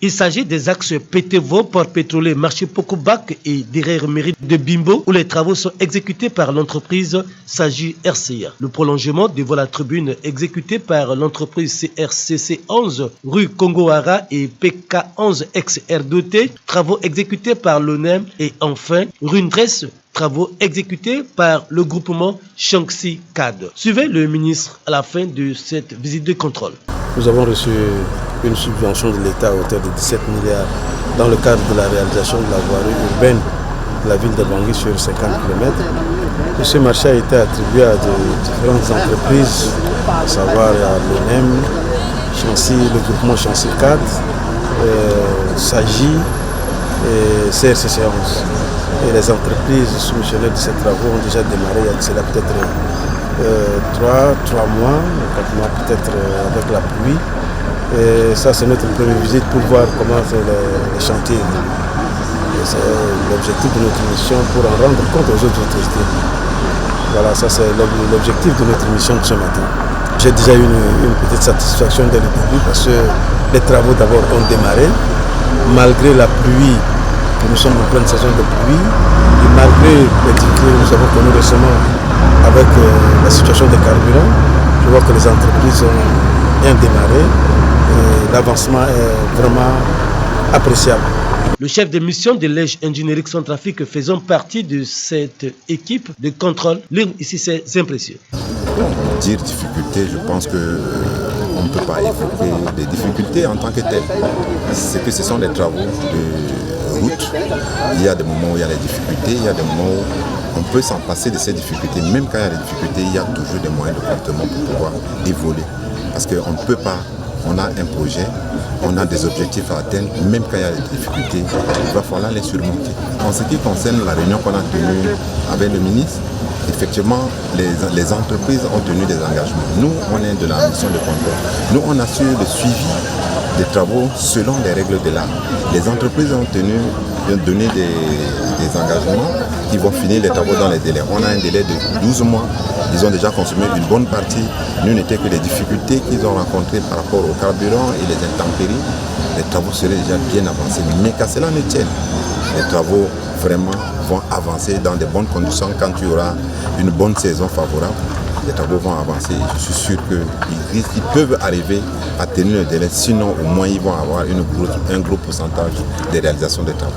Il s'agit des axes Pétévo, Port Pétrolier, Marché Pokobac et derrière mairie de Bimbo où les travaux sont exécutés par l'entreprise Sagi RCA. Le prolongement des voies à tribune exécuté par l'entreprise CRCC 11 rue Congo-Hara et PK 11 ex-RDT, travaux exécutés par l'ONEM et enfin rue Ndresse, travaux exécutés par le groupement Shanxi CAD. Suivez le ministre à la fin de cette visite de contrôle. Nous avons reçu une subvention de l'État à hauteur de 17 milliards dans le cadre de la réalisation de la voirie urbaine de la ville de Bangui sur 50 km. Et ce marché a été attribué à de différentes entreprises, à savoir l'ONEM, le groupement Shanxi CAD, Sagi et CRCC 11. Et les entreprises soumissionnaires de ces travaux ont déjà démarré il y a peut-être 3 mois, 4 mois peut-être avec la pluie. Et ça c'est notre première visite pour voir comment les chantiers. C'est l'objectif de notre mission pour en rendre compte aux autres autorités. Voilà, ça c'est l'objectif de notre mission de ce matin. J'ai déjà eu une petite satisfaction dès le début parce que les travaux d'abord ont démarré, malgré la pluie. Nous sommes en pleine saison de pluie et malgré les difficultés que nous avons connues récemment avec la situation des carburants, je vois que les entreprises ont bien démarré et l'avancement est vraiment appréciable. Le chef de mission de l'EJ Ingénierie Centrafrique faisant partie de cette équipe de contrôle livre ici ses impressions. Dire difficulté, je pense qu'on ne peut pas évoquer des difficultés en tant que telles. C'est que ce sont des travaux de route. Il y a des moments où il y a des difficultés, il y a des moments où on peut s'en passer de ces difficultés. Même quand il y a des difficultés, il y a toujours des moyens de comportement pour pouvoir évoluer. Parce qu'on ne peut pas, on a un projet, on a des objectifs à atteindre, même quand il y a des difficultés, il va falloir les surmonter. En ce qui concerne la réunion qu'on a tenue avec le ministre, effectivement, les entreprises ont tenu des engagements. Nous, on est de la mission de contrôle. Nous, on assure le suivi des travaux selon les règles de l'art. Les entreprises ont donné des engagements qui vont finir les travaux dans les délais. On a un délai de 12 mois. Ils ont déjà consommé une bonne partie. Nous n'étaient que les difficultés qu'ils ont rencontrées par rapport au carburant et les intempéries. Les travaux seraient déjà bien avancés. Mais qu'à cela ne tienne, les travaux vraiment vont avancer dans de bonnes conditions quand il y aura une bonne saison favorable. Les travaux vont avancer. Je suis sûr qu'ils peuvent arriver à tenir le délai. Sinon, au moins, ils vont avoir un gros pourcentage de réalisation des travaux.